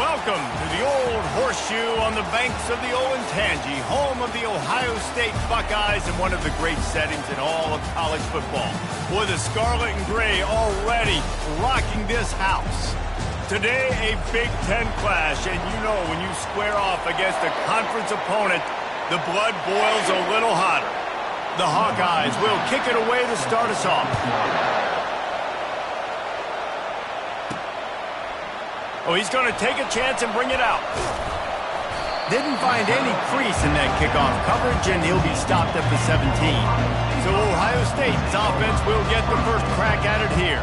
Welcome to the Old Horseshoe on the banks of the Olentangy, home of the Ohio State Buckeyes and one of the great settings in all of college football. With the scarlet and gray already rocking this house. Today, a Big Ten clash, and you know when you square off against a conference opponent, the blood boils a little hotter. The Hawkeyes will kick it away to start us off. Oh, he's going to take a chance and bring it out. Didn't find any crease in that kickoff coverage, and he'll be stopped at the 17. So Ohio State's offense will get the first crack at it here.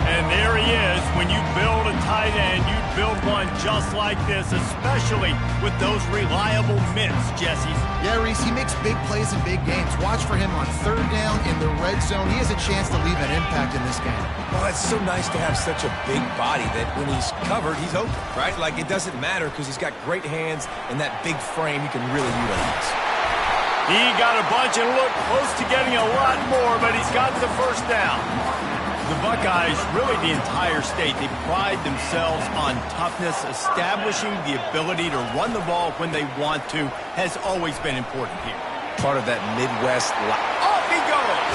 And there he is. When you build a tight end, you build one just like this, especially with those reliable mitts, Jesse. Yeah, Reese, he makes big plays in big games. Watch for him on third down in the red zone. He has a chance to leave an impact in this game. Well, it's so nice to have such a big body that when he's covered, he's open, right? Like, it doesn't matter because he's got great hands and that big frame he can really utilize. He got a bunch and looked close to getting a lot more, but he's got the first down. The Buckeyes, really the entire state, they pride themselves on toughness. Establishing the ability to run the ball when they want to has always been important here. Part of that Midwest Off he goes!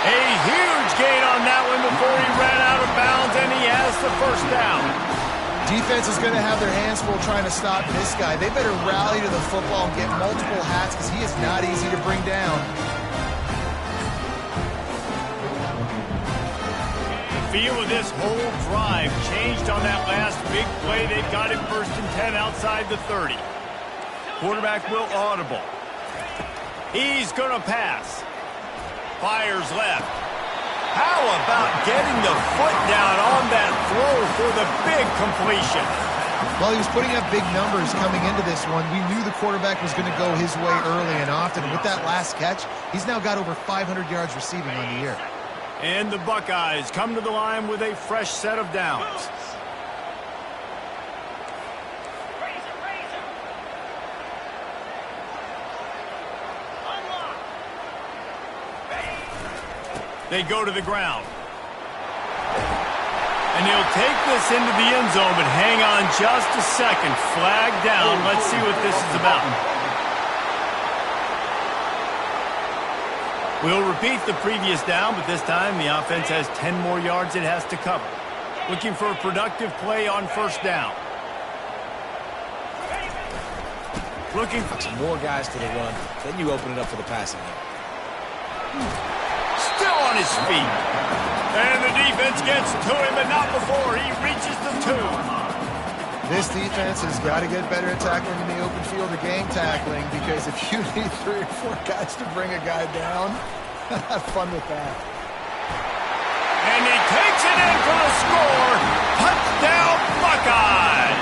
A huge gain on that one before he ran out of bounds, and he has the first down. Defense is going to have their hands full trying to stop this guy. They better rally to the football and get multiple hats because he is not easy to bring down. The feel of this whole drive changed on that last big play. They've got it 1st and 10 outside the 30. Quarterback will audible. He's going to pass. Fires left. How about getting the foot down on that throw for the big completion? Well, he was putting up big numbers coming into this one. We knew the quarterback was going to go his way early and often. And with that last catch, he's now got over 500 yards receiving on the year. And the Buckeyes come to the line with a fresh set of downs. They go to the ground. And he'll take this into the end zone, but hang on just a second. Flag down. Let's see what this is about. We'll repeat the previous down, but this time the offense has 10 more yards it has to cover. Looking for a productive play on first down. Looking for some more guys to the run, then you open it up for the passing game. Still on his feet. And the defense gets to him, but not before he reaches the 2. This defense has got to get better at tackling in the open field or game tackling, because if you need 3 or 4 guys to bring a guy down, have fun with that. And he takes it in for the score. Touchdown, Buckeyes!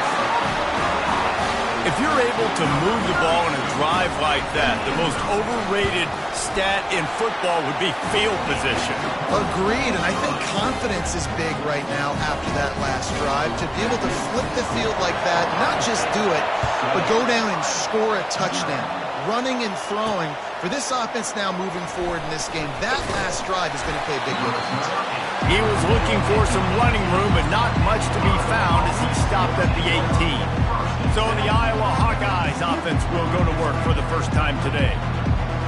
If you're able to move the ball in a drive like that, the most overrated stat in football would be field position. Agreed, and I think confidence is big right now after that last drive. To be able to flip the field like that, not just do it, but go down and score a touchdown. Running and throwing. For this offense now moving forward in this game, that last drive is going to pay big dividends. He was looking for some running room, but not much to be found as he stopped at the 18. So the Iowa Hawkeyes offense will go to work for the first time today.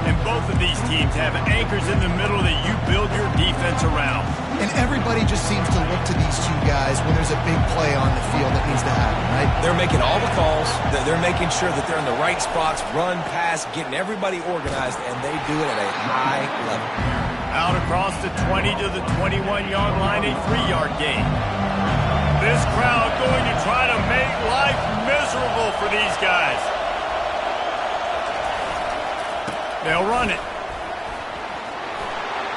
And both of these teams have anchors in the middle that you build your defense around. And everybody just seems to look to these two guys when there's a big play on the field that needs to happen, right? They're making all the calls. They're making sure that they're in the right spots, run, pass, getting everybody organized, and they do it at a high level. Out across the 20 to the 21-yard line, a 3-yard gain. This crowd going to try to make life miserable for these guys. They'll run it.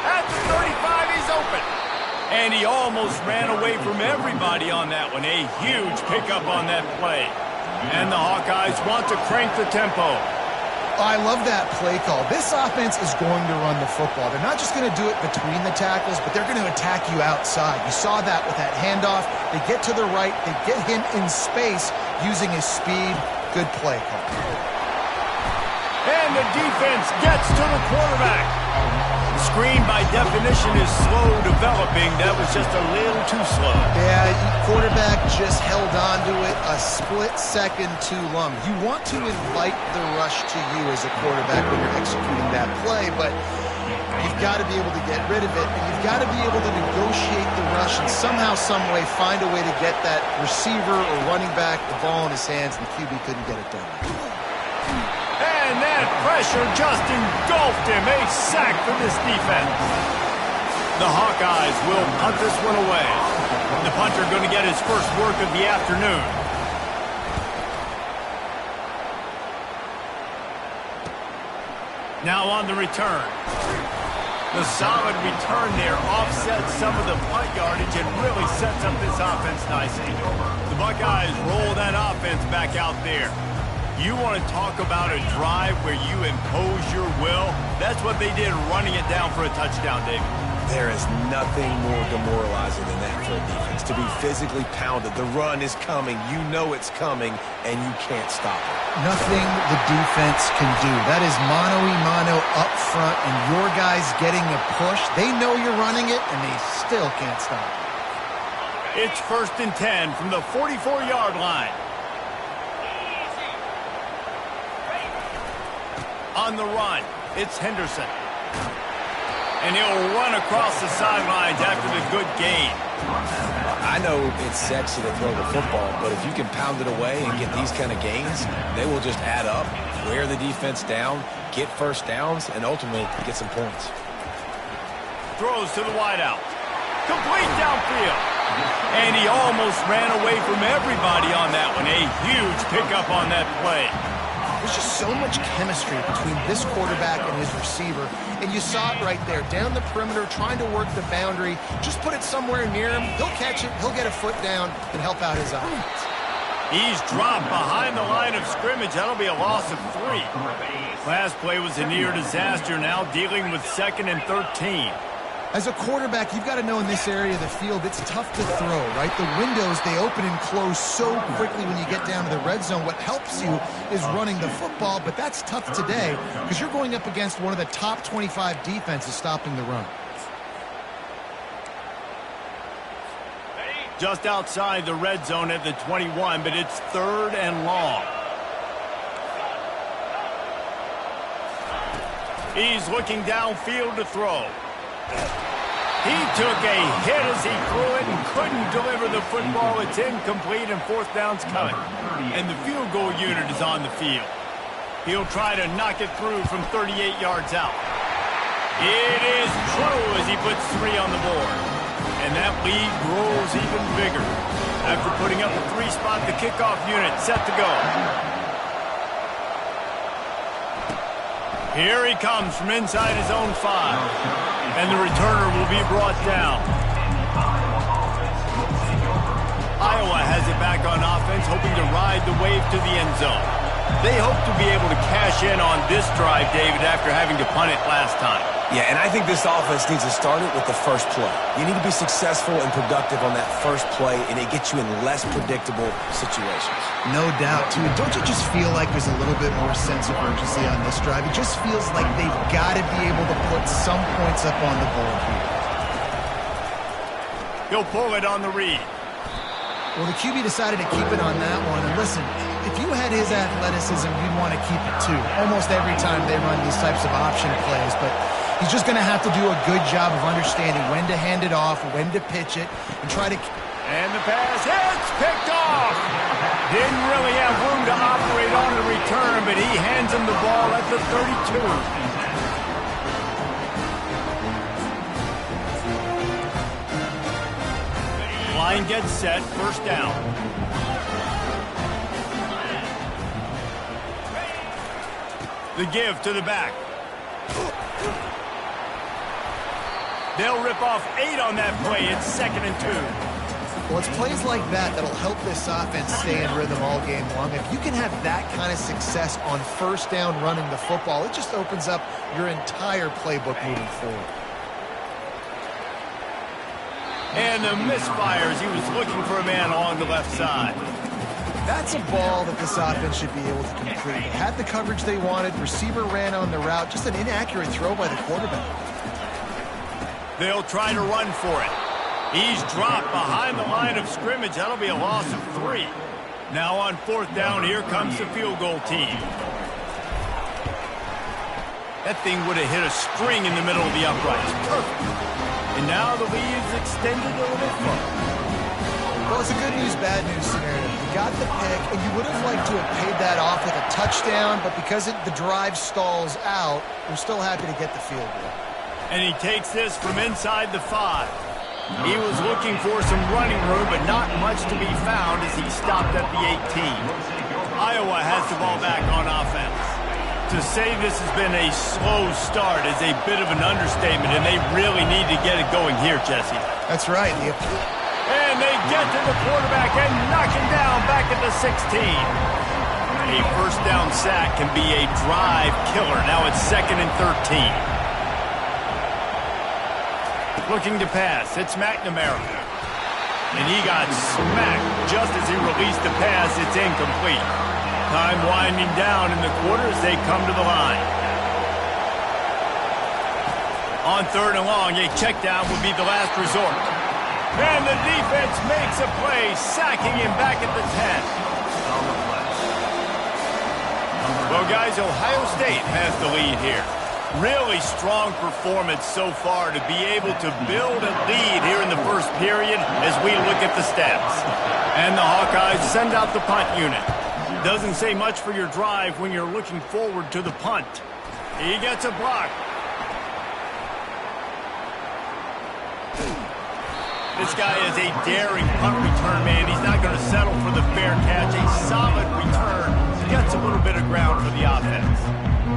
At the 35, he's open. And he almost ran away from everybody on that one. A huge pickup on that play. And the Hawkeyes want to crank the tempo. I love that play call. This offense is going to run the football. They're not just going to do it between the tackles, but they're going to attack you outside. You saw that with that handoff. They get to the right. They get him in space using his speed. Good play call. And the defense gets to the quarterback. screen, by definition, is slow developing. That was just a little too slow. Yeah, quarterback just held on to it a split second too long. You want to invite the rush to you as a quarterback when you're executing that play, but you've got to be able to get rid of it, and you've got to be able to negotiate the rush and somehow, some way, find a way to get that receiver or running back the ball in his hands, and the QB couldn't get it done. And that pressure just engulfed him. A sack for this defense. The Hawkeyes will punt this one away. The punter going to get his first work of the afternoon. Now on the return. The solid return there offsets some of the punt yardage and really sets up this offense nicely. The Buckeyes roll that offense back out there. You want to talk about a drive where you impose your will? That's what they did, running it down for a touchdown, David. There is nothing more demoralizing than that for a defense. To be physically pounded. The run is coming. You know it's coming, and you can't stop it. Nothing the defense can do. That is mano-a-mano up front, and your guys getting a push. They know you're running it, and they still can't stop it. It's 1st and 10 from the 44-yard line. On the run, it's Henderson. And he'll run across the sidelines after the good gain. I know it's sexy to throw the football, but if you can pound it away and get these kind of gains, they will just add up, wear the defense down, get first downs, and ultimately get some points. Throws to the wideout. Complete downfield. And he almost ran away from everybody on that one. A huge pickup on that play. There's just so much chemistry between this quarterback and his receiver, and you saw it right there, down the perimeter, trying to work the boundary. Just put it somewhere near him. He'll catch it, he'll get a foot down, and help out his offense. He's dropped behind the line of scrimmage. That'll be a loss of 3. Last play was a near disaster, now dealing with 2nd and 13. As a quarterback, you've got to know in this area of the field, it's tough to throw, right? The windows, they open and close so quickly when you get down to the red zone. What helps you is running the football, but that's tough today because you're going up against one of the top 25 defenses stopping the run. Just outside the red zone at the 21, but it's 3rd and long. He's looking downfield to throw. He took a hit as he threw it and couldn't deliver the football. It's incomplete and 4th down's coming. And the field goal unit is on the field. He'll try to knock it through from 38 yards out. It is true as he puts 3 on the board. And that lead grows even bigger. After putting up a 3-spot, the kickoff unit set to go. Here he comes from inside his own 5. And the returner will be brought down. Iowa has it back on offense, hoping to ride the wave to the end zone. They hope to be able to cash in on this drive, David, after having to punt it last time. Yeah, and I think this offense needs to start it with the first play. You need to be successful and productive on that first play, and it gets you in less predictable situations. No doubt, too. Don't you just feel like there's a little bit more sense of urgency on this drive? It just feels like they've got to be able to put some points up on the board here. He'll pull it on the read. Well, the QB decided to keep it on that one. And listen, if you had his athleticism, you'd want to keep it too. Almost every time they run these types of option plays, but he's just going to have to do a good job of understanding when to hand it off, when to pitch it, and try to... And the pass hits, picked off. Didn't really have room to operate on the return, but he hands him the ball at the 32. Line gets set, 1st down. The give to the back. They'll rip off 8 on that play. It's 2nd and 2. Well, it's plays like that that'll help this offense stay in rhythm all game long. If you can have that kind of success on 1st down running the football, it just opens up your entire playbook moving forward. And the misfires. He was looking for a man along the left side. That's a ball that this offense should be able to complete. They had the coverage they wanted. Receiver ran on the route. Just an inaccurate throw by the quarterback. They'll try to run for it. He's dropped behind the line of scrimmage. That'll be a loss of 3. Now on 4th down, here comes the field goal team. That thing would have hit a string in the middle of the uprights. Perfect. And now the lead is extended a little further. Well, it's a good news, bad news scenario. You got the pick, and you would have liked to have paid that off with a touchdown, but because the drive stalls out, we're still happy to get the field goal. And he takes this from inside the 5. He was looking for some running room, but not much to be found as he stopped at the 18. Iowa has the ball back on offense. To say this has been a slow start is a bit of an understatement, and they really need to get it going here, Jesse. That's right. And they get to the quarterback and knock him down back at the 16. A first down sack can be a drive killer. Now it's 2nd and 13. Looking to pass. It's McNamara. And he got smacked just as he released the pass. It's incomplete. Time winding down in the quarter as they come to the line. On 3rd and long, a check down would be the last resort. And the defense makes a play, sacking him back at the 10. Well, guys, Ohio State has the lead here. Really strong performance so far to be able to build a lead here in the first period as we look at the stats. And the Hawkeyes send out the punt unit. Doesn't say much for your drive when you're looking forward to the punt. He gets a block. This guy is a daring punt return man. He's not going to settle for the fair catch. A solid return. Gets a little bit of ground for the offense.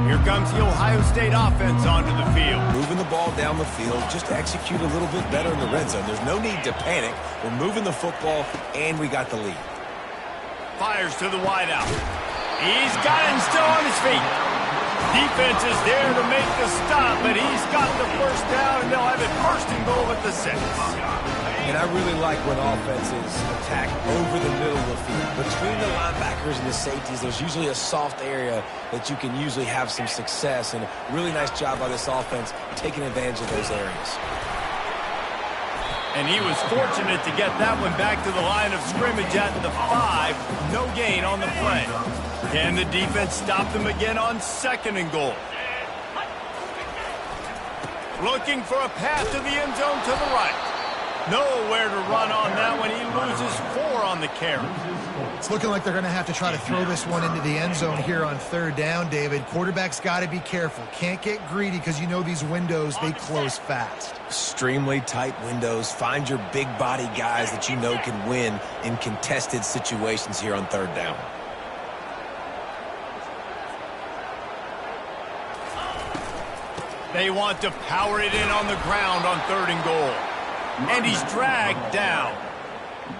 Here comes the Ohio State offense onto the field. Moving the ball down the field, just execute a little bit better in the red zone. There's no need to panic. We're moving the football, and we got the lead. Fires to the wideout. He's got him still on his feet. Defense is there to make the stop, but he's got the first down, and they'll have it 1st and goal at the 6. And I really like when offenses attack over the middle of the field. Between the linebackers and the safeties, there's usually a soft area that you can usually have some success. And a really nice job by this offense taking advantage of those areas. And he was fortunate to get that one back to the line of scrimmage at the 5. No gain on the play. Can the defense stop them again on 2nd and goal? Looking for a path to the end zone to the right. Nowhere to run on that one. He loses 4 on the carry. It's looking like they're going to have to try to throw this one into the end zone here on 3rd down, David. Quarterback's got to be careful. Can't get greedy because you know these windows, they close fast. Extremely tight windows. Find your big body guys that you know can win in contested situations here on 3rd down. They want to power it in on the ground on 3rd and goal. And he's dragged down.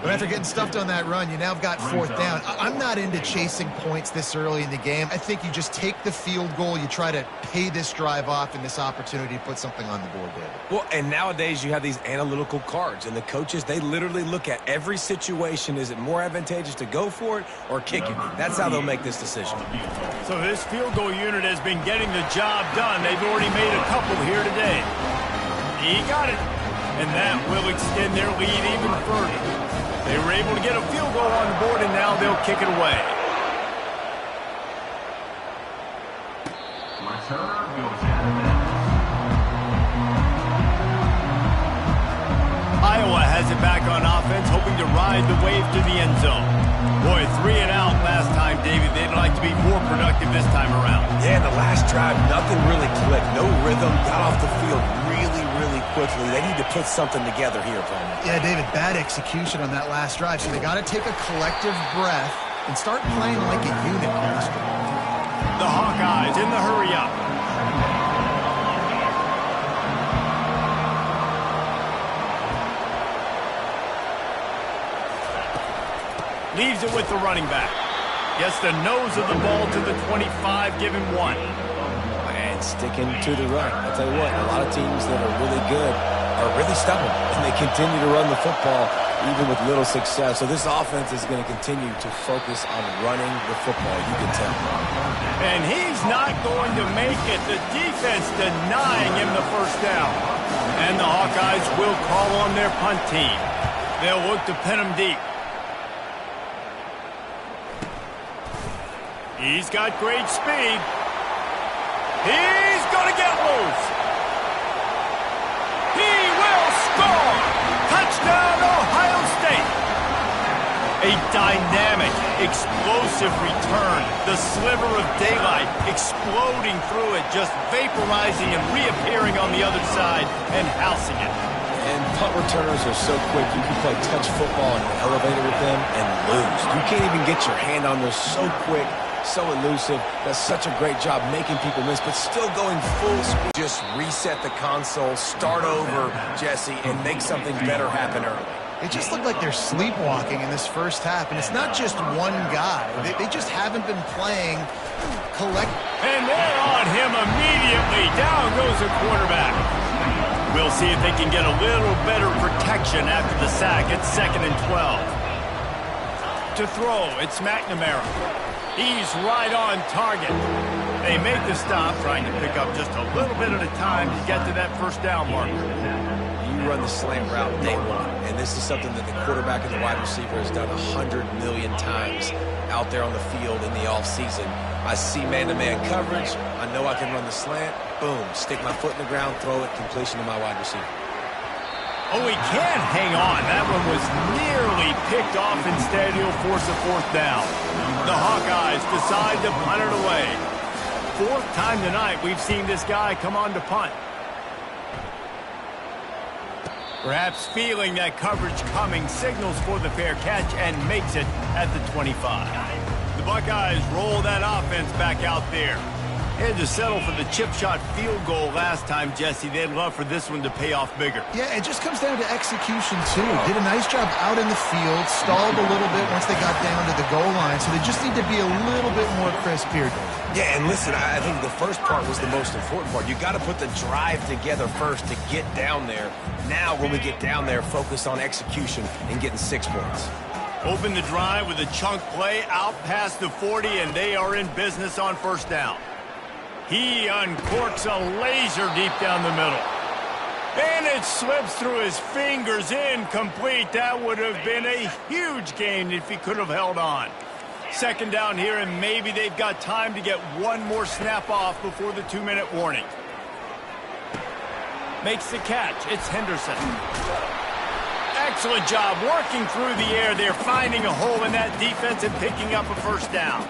But after getting stuffed on that run, you now have got 4th down. I'm not into chasing points this early in the game. I think you just take the field goal. You try to pay this drive off and this opportunity to put something on the board, David. Well, and nowadays you have these analytical cards, and the coaches, they literally look at every situation. Is it more advantageous to go for it or kick it? That's how they'll make this decision. So this field goal unit has been getting the job done. They've already made a couple here today. He got it. And that will extend their lead even further. They were able to get a field goal on the board, and now they'll kick it away. Iowa has it back on offense, hoping to ride the wave to the end zone. Boy, 3 and out last time, David. They'd like to be more productive this time around. Yeah, in the last drive, nothing really clicked. No rhythm, got off the field really quickly. They need to put something together here, Palmer. Yeah, David, bad execution on that last drive. So they got to take a collective breath and start playing like a unit. The Hawkeyes in the hurry up. Leaves it with the running back. Gets the nose of the ball to the 25, give him 1. And sticking to the run. I'll tell you what, a lot of teams that are really good are really stubborn, and they continue to run the football even with little success. So this offense is going to continue to focus on running the football, you can tell. And he's not going to make it. The defense denying him the first down. And the Hawkeyes will call on their punt team. They'll look to pin him deep. He's got great speed. He's going to get loose. He will score. Touchdown, Ohio State. A dynamic, explosive return. The sliver of daylight exploding through it, just vaporizing and reappearing on the other side and housing it. And punt returners are so quick, you can play touch football in the elevator with them and lose. You can't even get your hand on them. So quick, so elusive. Does such a great job making people miss, but still going full speed. Just reset the console, start over, Jesse, and make something better happen early. It just looked like they're sleepwalking in this first half, and it's not just one guy. They just haven't been playing collect. And they're on him immediately. Down goes the quarterback. We'll see if they can get a little better protection after the sack. It's 2nd and 12. To throw, it's McNamara. He's right on target. They make the stop, trying to pick up just a little bit at a time to get to that first down marker. You run the slant route day one, and this is something that the quarterback and the wide receiver has done 100 million times out there on the field in the offseason. I see man-to-man coverage. I know I can run the slant. Boom, stick my foot in the ground, throw it, completion to my wide receiver. Oh, he can't hang on. That one was nearly picked off. Instead, he'll force a 4th down. The Hawkeyes decide to punt it away. 4th time tonight we've seen this guy come on to punt. Perhaps feeling that coverage coming, signals for the fair catch and makes it at the 25. The Buckeyes roll that offense back out there. Had to settle for the chip shot field goal last time, Jesse. They'd love for this one to pay off bigger. Yeah, it just comes down to execution, too. Did a nice job out in the field, stalled a little bit once they got down to the goal line, so they just need to be a little bit more crisp here, Dave. Yeah, and listen, I think the first part was the most important part. You got to put the drive together first to get down there. Now, when we get down there, focus on execution and getting 6 points. Open the drive with a chunk play out past the 40, and they are in business on 1st down. He uncorks a laser deep down the middle. And it slips through his fingers, incomplete. That would have been a huge gain if he could have held on. 2nd down here, and maybe they've got time to get one more snap off before the 2-minute warning. Makes the catch. It's Henderson. Excellent job working through the air. They're finding a hole in that defense and picking up a 1st down.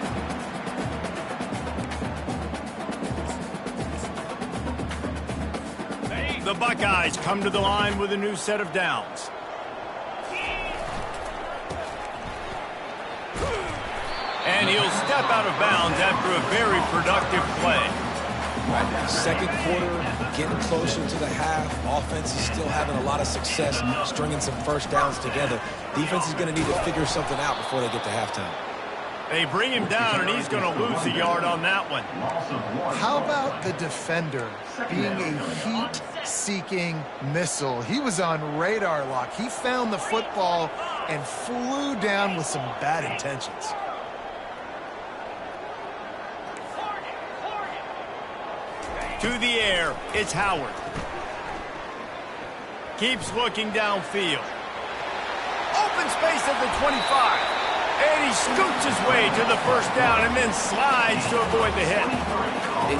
The Buckeyes come to the line with a new set of downs. And he'll step out of bounds after a very productive play. Right, 2nd quarter, getting closer to the half. Offense is still having a lot of success stringing some 1st downs together. Defense is going to need to figure something out before they get to halftime. They bring him down, and he's going to lose a yard on that one. How about the defender being a heat-seeking missile? He was on radar lock. He found the football and flew down with some bad intentions. To the air, it's Howard. Keeps looking downfield. Open space at the 25. And he scoots his way to the 1st down and then slides to avoid the hit.